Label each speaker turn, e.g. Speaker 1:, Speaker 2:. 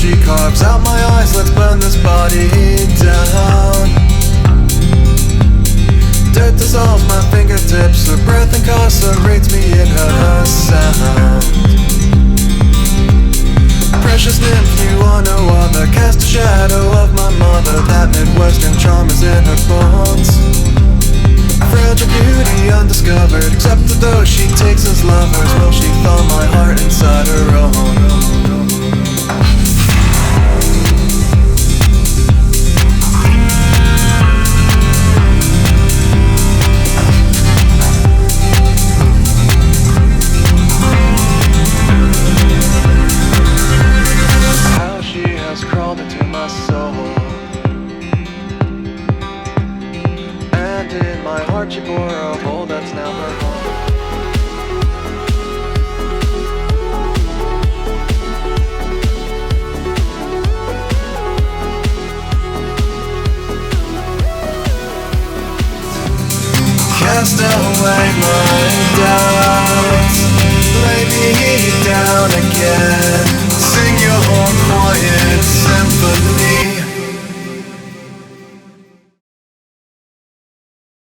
Speaker 1: she carves out my eyes, let's burn this body down. Dirt dissolves my fingertips, her breath incarcerates me in her sound. Precious nymph, you are no other, cast a shadow of my mother. That Midwestern charm is in her bones. Fragile beauty undiscovered, accepted though she takes us lovers. Will she thaw my heart inside her own? She bore a hole that's now her home. Cast away my doubts, lay me down again.